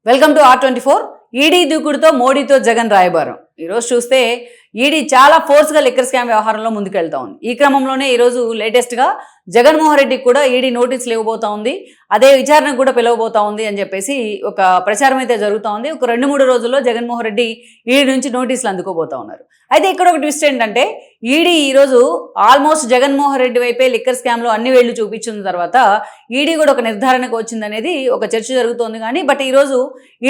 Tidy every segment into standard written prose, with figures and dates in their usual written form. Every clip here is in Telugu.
Welcome to R24. ఈడీ దూకుడుతో మోడీతో జగన్ రాయబారం. ఈరోజు చూస్తే ఈడీ చాలా ఫోర్స్గా లిక్కర్ స్కామ్ వ్యవహారంలో ముందుకెళ్తా ఉంది. ఈ క్రమంలోనే ఈరోజు లేటెస్ట్గా జగన్మోహన్ రెడ్డికి కూడా ఈడీ నోటీసులు ఇవ్వబోతా ఉంది, అదే విచారణకు కూడా పిలవబోతా ఉంది అని చెప్పేసి ఒక ప్రచారం అయితే జరుగుతూ ఉంది. ఒక 2-3 రోజుల్లో జగన్మోహన్ రెడ్డి ఈడీ నుంచి నోటీసులు అందుకోబోతా ఉన్నారు. అయితే ఇక్కడ ఒక ట్విస్ట్ ఏంటంటే ఈడీ ఈరోజు ఆల్మోస్ట్ జగన్మోహన్ రెడ్డి వైపే లిక్కర్ స్కామ్లో అన్ని వేళ్లు చూపించిన తర్వాత ఈడీ కూడా ఒక నిర్ధారణకు వచ్చిందనేది ఒక చర్చ జరుగుతోంది. కానీ బట్ ఈరోజు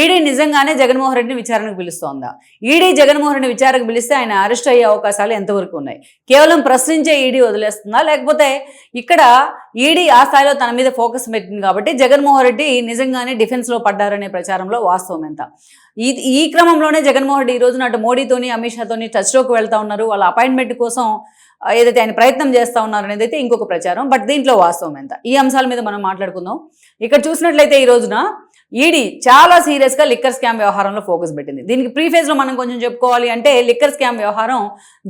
ఈడీ నిజంగానే జగన్మోహన్ రెడ్డిని విచారణకు పిలుస్తోందా? ఈడీ జగన్మోహన్ రెడ్డిని విచారణకు పిలిస్తే ఆయన అరెస్ట్ అయ్యే అవకాశాలు ఎంతవరకు ఉన్నాయి? కేవలం ప్రశ్నించే ఈడీ వదిలేస్తుందా, లేకపోతే ఇక్కడ ఈడీ ఆ స్థాయిలో తన మీద ఫోకస్ పెట్టింది కాబట్టి జగన్మోహన్ రెడ్డి నిజంగానే డిఫెన్స్లో పడ్డారనే ప్రచారంలో వాస్తవం ఎంత? ఈ క్రమంలోనే జగన్మోహన్ రెడ్డి ఈ రోజు నాటు మోడీతోని అమిత్ షాతోని టచ్లోకి వెళ్తా ఉన్నారు. వాళ్ళ అపాయింట్మెంట్ కోసం ఏదైతే ఆయన ప్రయత్నం చేస్తూ ఉన్నారు అనేది అయితే ఇంకొక ప్రచారం. బట్ దీంట్లో వాస్తవం ఎంత? ఈ అంశాల మీద మనం మాట్లాడుకుందాం. ఇక్కడ చూసినట్లయితే ఈ రోజున ఈడీ చాలా సీరియస్గా లిక్కర్ స్కామ్ వ్యవహారంలో ఫోకస్ పెట్టింది. దీనికి ప్రీఫేజ్లో మనం కొంచెం చెప్పుకోవాలి అంటే లిక్కర్ స్కామ్ వ్యవహారం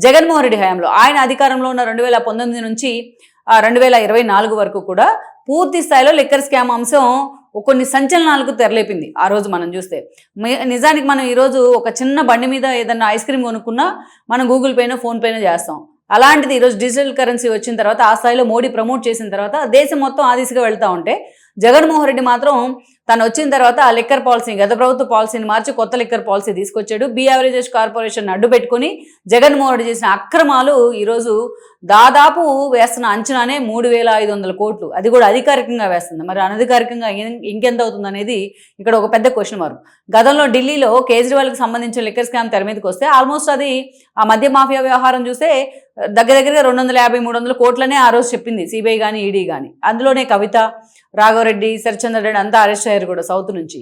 జగన్మోహన్ రెడ్డి హయాంలో, ఆయన అధికారంలో ఉన్న 2019 నుంచి 2024 వరకు కూడా పూర్తి స్థాయిలో లిక్కర్ స్కామ్ అంశం కొన్ని సంచలనాలకు తెరలేపింది. ఆ రోజు మనం చూస్తే నిజానికి మనం ఈరోజు ఒక చిన్న బండి మీద ఏదన్నా ఐస్ క్రీమ్ కొనుక్కున్నా మనం గూగుల్ పేనో ఫోన్పేనో చేస్తాం. అలాంటిది ఈరోజు డిజిటల్ కరెన్సీ వచ్చిన తర్వాత, ఆ స్థాయిలో మోడీ ప్రమోట్ చేసిన తర్వాత దేశం మొత్తం ఆ దిశగా వెళ్తూ ఉంటే జగన్మోహన్ రెడ్డి మాత్రం తను వచ్చిన తర్వాత ఆ లిక్కర్ పాలసీ, గత ప్రభుత్వ పాలసీని మార్చి కొత్త లిక్కర్ పాలసీ తీసుకొచ్చాడు. బీఆవరేజెస్ కార్పొరేషన్ అడ్డు పెట్టుకుని జగన్మోహన్ రెడ్డి చేసిన అక్రమాలు ఈరోజు దాదాపు వేస్తున్న అంచనానే 3,500 కోట్లు. అది కూడా అధికారికంగా వేస్తుంది. మరి అనధికారికంగా ఇంకెంత అవుతుంది అనేది ఇక్కడ ఒక పెద్ద క్వశ్చన్ మార్క్. గతంలో ఢిల్లీలో కేజ్రీవాల్కి సంబంధించిన లిక్కర్ స్కామ్ తెర మీదకి వస్తే ఆల్మోస్ట్ అది ఆ మద్య మాఫియా వ్యవహారం చూస్తే దగ్గరగా 250-300 కోట్లనే ఆ రోజు చెప్పింది సిబిఐ కానీ ఈడీ కానీ. అందులోనే కవిత, రాఘవరెడ్డి, శరత్చంద్ర రెడ్డి అంతా అరెస్ట్ అయ్యారు కూడా సౌత్ నుంచి.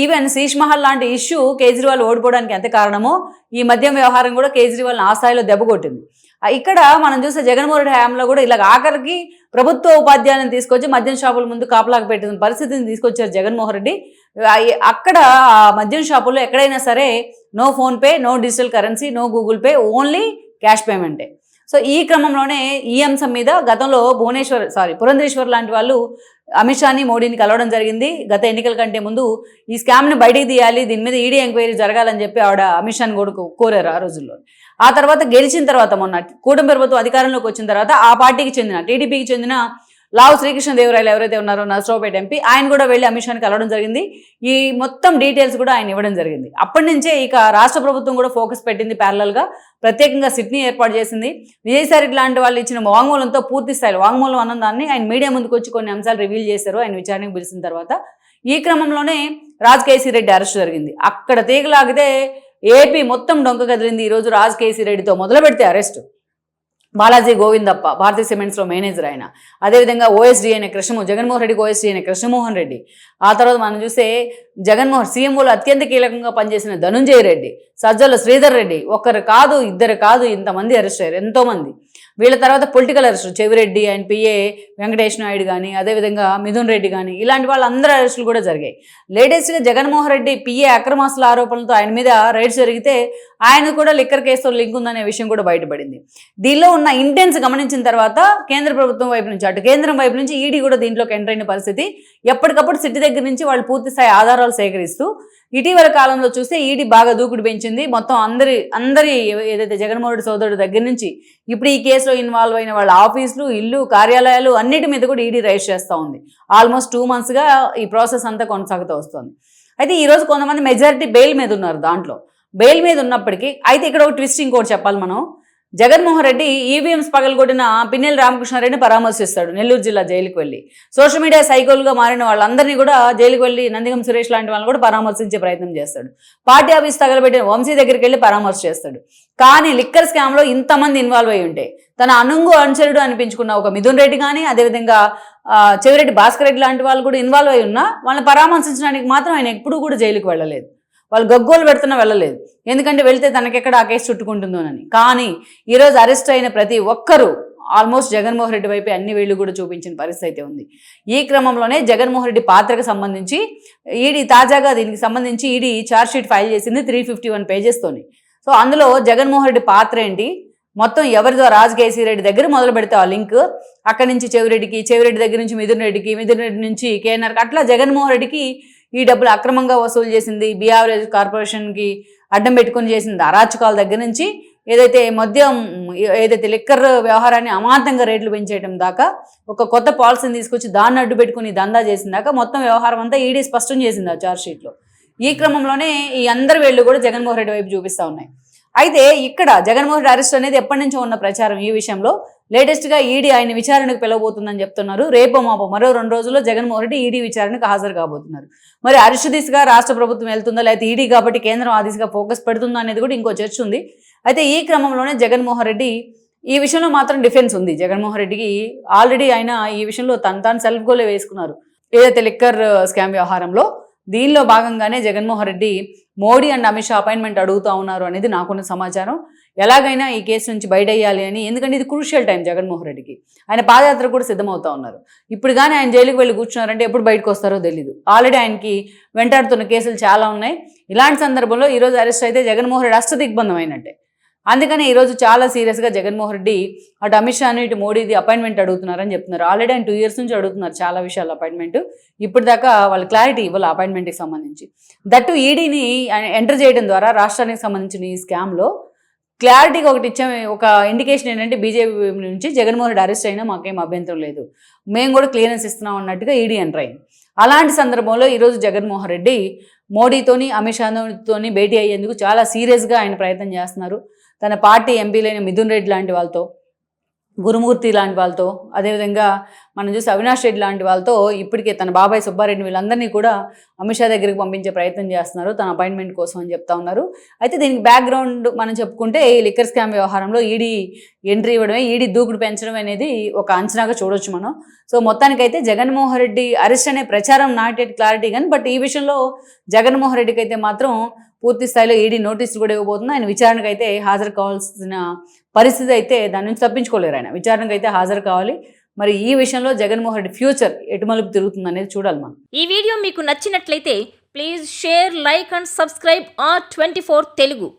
ఈవెన్ శీష్ మహల్ లాంటి ఇష్యూ కేజ్రీవాల్ ఓడిపోవడానికి ఎంత కారణమో ఈ మద్యం వ్యవహారం కూడా కేజ్రీవాల్ని ఆ స్థాయిలో దెబ్బకొట్టింది. ఇక్కడ మనం చూస్తే జగన్మోహన్ రెడ్డి హయాంలో కూడా ఇలాగ ఆఖరికి ప్రభుత్వ ఉపాధ్యాయులను తీసుకొచ్చి మద్యం షాపుల ముందు కాపలాగా పెట్టిన పరిస్థితిని తీసుకొచ్చారు జగన్మోహన్ రెడ్డి. అక్కడ ఆ మద్యం షాపుల్లో ఎక్కడైనా సరే no PhonePe, no digital currency, no Google Pay, only cash పేమెంటే. సో ఈ క్రమంలోనే ఈ అంశం మీద గతంలో పురంధేశ్వర్ లాంటి వాళ్ళు అమిత్ షాని, మోడీని కలవడం జరిగింది. గత ఎన్నికల కంటే ముందు ఈ స్కామ్ని బయటికి తీయాలి, దీని మీద ఈడీ ఎంక్వైరీ జరగాలని చెప్పి ఆవిడ అమిత్ షాని కూడా కోరారు ఆ రోజుల్లో. ఆ తర్వాత గెలిచిన తర్వాత మొన్న కూటమి ప్రభుత్వం అధికారంలోకి వచ్చిన తర్వాత ఆ పార్టీకి చెందిన, టీడీపీకి చెందిన లావు శ్రీకృష్ణదేవరాయలు ఎవరైతే ఉన్నారో నరసరావుపేట ఎంపీ, ఆయన కూడా వెళ్ళి అమిత్ షాని కలవడం జరిగింది. ఈ మొత్తం డీటెయిల్స్ కూడా ఆయన ఇవ్వడం జరిగింది. అప్పటి నుంచే ఇక రాష్ట్ర ప్రభుత్వం కూడా ఫోకస్ పెట్టింది. ప్యారలల్గా ప్రత్యేకంగా సిట్ని ఏర్పాటు చేసింది. విజయసాయి లాంటి వాళ్ళు ఇచ్చిన వాంగ్మూలంతో పూర్తి స్థాయిలో వాంగ్మూలం అన్నదాన్ని ఆయన మీడియా ముందుకు వచ్చి కొన్ని అంశాలు రివీల్ చేశారు ఆయన విచారణకు పిలిచిన తర్వాత. ఈ క్రమంలోనే కేసీ రెడ్డి అరెస్ట్ జరిగింది. అక్కడ తీగలాగితే ఏపీ మొత్తం డొంక కదిలింది. ఈరోజు కేసీ రెడ్డితో మొదలు పెడితే అరెస్ట్ బాలాజీ గోవిందప్ప, భారతీయ సిమెంట్స్లో మేనేజర్ ఆయన, అదేవిధంగా ఓఎస్డీ అయిన జగన్మోహన్ రెడ్డికి ఓఎస్డీ అయిన కృష్ణమోహన్ రెడ్డి, ఆ తర్వాత మనం చూస్తే సీఎంఓలో అత్యంత కీలకంగా పనిచేసిన ధనుంజయ రెడ్డి, సజ్జల శ్రీధర్ రెడ్డి, ఒకరు కాదు, ఇద్దరు కాదు, ఇంతమంది అరెస్ట్ అయ్యారు, ఎంతోమంది. వీళ్ళ తర్వాత పొలిటికల్ అరెస్టులు చెవిరెడ్డి, ఆయన పిఏ వెంకటేష్ నాయుడు కానీ, అదేవిధంగా మిథున్ రెడ్డి కానీ, ఇలాంటి వాళ్ళందరూ అరెస్టులు కూడా జరిగాయి. లేటెస్ట్గా జగన్మోహన్ రెడ్డి పిఏ అక్రమాస్తుల ఆరోపణలతో ఆయన మీద రైడ్స్ జరిగితే ఆయన కూడా లిక్కర్ కేసుతో లింక్ ఉందనే విషయం కూడా బయటపడింది. దీనిలో ఉన్న ఇంటెన్స్ గమనించిన తర్వాత కేంద్ర ప్రభుత్వం వైపు నుంచి, అటు కేంద్రం వైపు నుంచి ఈడీ కూడా దీంట్లోకి ఎంటర్ అయిన పరిస్థితి. ఎప్పటికప్పుడు సిటీ దగ్గర నుంచి వాళ్ళు పూర్తి స్థాయి ఆధారాలు సేకరిస్తూ ఇటీవల కాలంలో చూస్తే ఈడీ బాగా దూకుడు పెంచింది. మొత్తం అందరి ఏదైతే జగన్మోహన్ రెడ్డి సోదరుడు దగ్గర నుంచి ఇప్పుడు ఈ కేసులో ఇన్వాల్వ్ అయిన వాళ్ళ ఆఫీసులు, ఇల్లు, కార్యాలయాలు అన్నిటి మీద కూడా ఈడీ రైజ్ చేస్తూ ఉంది. ఆల్మోస్ట్ 2 monthsగా ఈ ప్రాసెస్ అంతా కొనసాగుతూ వస్తుంది. అయితే ఈరోజు కొంతమంది మెజారిటీ బెయిల్ మీద ఉన్నారు. దాంట్లో బెయిల్ మీద ఉన్నప్పటికీ అయితే ఇక్కడ ఒక ట్విస్ట్ ఇంకోటి చెప్పాలి మనం. జగన్మోహన్ రెడ్డి ఈవీఎంస్ పగలగొట్టిన పిన్నెల్లి రామకృష్ణారెడ్డిని పరామర్శిస్తాడు నెల్లూరు జిల్లా జైలుకి వెళ్ళి. సోషల్ మీడియా సైకోలుగా మారిన వాళ్ళందరినీ కూడా జైలుకి వెళ్ళి నందిగం సురేష్ లాంటి వాళ్ళని కూడా పరామర్శించే ప్రయత్నం చేస్తాడు. పార్టీ ఆఫీస్ తగలబెట్టిన వంశీ దగ్గరికి వెళ్ళి పరామర్శ చేస్తాడు. కానీ లిక్కర్ స్కామ్లో ఇంతమంది ఇన్వాల్వ్ అయి ఉంటే తన అనుచరుడు అనిపించుకున్న ఒక మిథున్ రెడ్డి కానీ, అదేవిధంగా చెవిరెడ్డి భాస్కర్ రెడ్డి లాంటి వాళ్ళు కూడా ఇన్వాల్వ్ అయి ఉన్నా వాళ్ళని పరామర్శించడానికి మాత్రం ఆయన ఎప్పుడూ కూడా జైలుకి వెళ్ళలేదు. వాళ్ళు గగ్గోలు పెడుతున్నా వెళ్ళలేదు. ఎందుకంటే వెళ్తే తనకెక్కడ ఆ కేసు చుట్టుకుంటుందోనని. కానీ ఈరోజు అరెస్ట్ అయిన ప్రతి ఒక్కరూ ఆల్మోస్ట్ జగన్మోహన్ రెడ్డి వైపే అన్ని వేళ్లు కూడా చూపించిన పరిస్థితి అయితే ఉంది. ఈ క్రమంలోనే జగన్మోహన్ రెడ్డి పాత్రకు సంబంధించి ఈడీ తాజాగా దీనికి సంబంధించి ఈడీ ఛార్జ్షీట్ ఫైల్ చేసింది 351 పేజెస్తోని. సో అందులో జగన్మోహన్ రెడ్డి పాత్ర ఏంటి, మొత్తం ఎవరిదో కేసీ రెడ్డి దగ్గర మొదలు పెడితే ఆ లింక్, అక్కడి నుంచి చెవిరెడ్డి దగ్గర నుంచి మిథున్ రెడ్డి నుంచి కేఎన్ఆర్కి, అట్లా జగన్మోహన్ రెడ్డికి ఈ డబ్బులు అక్రమంగా వసూలు చేసింది, బీఆర్ఎస్ కార్పొరేషన్కి అడ్డం పెట్టుకుని చేసింది అరాచకాల దగ్గర నుంచి ఏదైతే మద్యం ఏదైతే లిక్కర్ వ్యవహారాన్ని అమాంతంగా రేట్లు పెంచేయడం దాకా ఒక కొత్త పాలసీని తీసుకొచ్చి దాన్ని అడ్డు పెట్టుకుని దందా చేసిన దాకా మొత్తం వ్యవహారం అంతా ఈడీ స్పష్టం చేసింది ఆ ఛార్జ్షీట్లో. ఈ క్రమంలోనే ఈ అందరి వేళ్ళు కూడా జగన్మోహన్ రెడ్డి వైపు చూపిస్తూ ఉన్నాయి. అయితే ఇక్కడ జగన్మోహన్ రెడ్డి అరెస్ట్ అనేది ఎప్పటి నుంచో ఉన్న ప్రచారం. ఈ విషయంలో లేటెస్ట్గా ఈడీ ఆయన విచారణకు పిలవబోతుందని చెప్తున్నారు. రేపు మాపో మరో 2 రోజుల్లో జగన్మోహన్ రెడ్డి ఈడీ విచారణకు హాజరు కాబోతున్నారు. మరి అరెస్ట్ దిశగా రాష్ట్ర ప్రభుత్వం వెళ్తుందా, లేకపోతే ఈడీ కాబట్టి కేంద్రం ఆ దిశగా ఫోకస్ పెడుతుందా అనేది కూడా ఇంకో చర్చ ఉంది. అయితే ఈ క్రమంలోనే జగన్మోహన్ రెడ్డి ఈ విషయంలో మాత్రం డిఫెన్స్ ఉంది. జగన్మోహన్ రెడ్డికి ఆల్రెడీ ఆయన ఈ విషయంలో తాను సెల్ఫ్ గోలే వేసుకున్నారు. ఏదైతే లిక్కర్ స్కామ్ వ్యవహారంలో దీనిలో భాగంగానే జగన్మోహన్ రెడ్డి మోడీ అండ్ అమిత్ షా అపాయింట్మెంట్ అడుగుతూ ఉన్నారు అనేది నాకున్న సమాచారం. ఎలాగైనా ఈ కేసు నుంచి బయటయ్యాలి అని, ఎందుకంటే ఇది క్రూషియల్ టైం జగన్మోహన్ రెడ్డికి. ఆయన పాదయాత్ర కూడా సిద్ధమవుతా ఉన్నారు. ఇప్పుడు కానీ ఆయన జైలుకి వెళ్ళి కూర్చున్నారంటే ఎప్పుడు బయటకు వస్తారో తెలియదు. ఆల్రెడీ ఆయనకి వెంటాడుతున్న కేసులు చాలా ఉన్నాయి. ఇలాంటి సందర్భంలో ఈరోజు అరెస్ట్ అయితే జగన్మోహన్ రెడ్డి అష్టదిగ్బంధం అయినట్టే. అందుకని ఈరోజు చాలా సీరియస్గా జగన్మోహన్ రెడ్డి అటు అమిత్ షాను ఇటు మోడీది అపాయింట్మెంట్ అడుగుతున్నారని చెప్తున్నారు. ఆల్రెడీ ఆయన 2 years నుంచి అడుగుతున్నారు చాలా విషయాలు అపాయింట్మెంట్. ఇప్పటిదాకా వాళ్ళు క్లారిటీ ఇవ్వాలి అపాయింట్మెంట్కి సంబంధించి. దట్టు ఈడీని ఎంటర్ చేయడం ద్వారా రాష్ట్రానికి సంబంధించిన ఈ స్కామ్లో క్లారిటీగా ఒకటి ఇచ్చే ఒక ఇండికేషన్ ఏంటంటే బీజేపీ నుంచి జగన్మోహన్ రెడ్డి అరెస్ట్ అయినా మాకేం అభ్యంతరం లేదు, మేము కూడా క్లియరెన్స్ ఇస్తున్నాం అన్నట్టుగా ఈడీ ఎంటర్ అయింది. అలాంటి సందర్భంలో ఈరోజు జగన్మోహన్ రెడ్డి మోడీతోని అమిత్ షాతోని భేటీ అయ్యేందుకు చాలా సీరియస్గా ఆయన ప్రయత్నం చేస్తున్నారు. తన పార్టీ ఎంపీలైన మిథున్ రెడ్డి లాంటి వాళ్ళతో, గురుమూర్తి లాంటి వాళ్ళతో, అదేవిధంగా మనం చూసి అవినాష్ రెడ్డి లాంటి వాళ్ళతో ఇప్పటికే తన బాబాయ్ సుబ్బారెడ్డి వీళ్ళందరినీ కూడా అమిత్ షా దగ్గరికి పంపించే ప్రయత్నం చేస్తున్నారు తన అపాయింట్మెంట్ కోసం అని చెప్తా ఉన్నారు. అయితే దీనికి బ్యాక్గ్రౌండ్ మనం చెప్పుకుంటే ఈ లిక్కర్ స్కామ్ వ్యవహారంలో ఈడీ ఎంట్రీ ఇవ్వడమే, ఈడీ దూకుడు పెంచడం అనేది ఒక అంచనాగా చూడొచ్చు మనం. సో మొత్తానికైతే జగన్మోహన్ రెడ్డి అరెస్ట్ అనే ప్రచారం నాట్ ఎట్ క్లారిటీ కానీ, బట్ ఈ విషయంలో జగన్మోహన్ రెడ్డికి అయితే మాత్రం పూర్తి స్థాయిలో ఈడీ నోటీసులు కూడా ఇవ్వబోతుంది. ఆయన విచారణకు అయితే హాజరు కావాల్సిన పరిస్థితి అయితే దాని నుంచి తప్పించుకోలేరు. ఆయన విచారణకు అయితే హాజరు కావాలి. మరి ఈ విషయంలో జగన్మోహన్ రెడ్డి ఫ్యూచర్ ఎటు మలుపు తిరుగుతుంది అనేది చూడాలి మనం. ఈ వీడియో మీకు నచ్చినట్లయితే please share, like and subscribe R24 Telugu.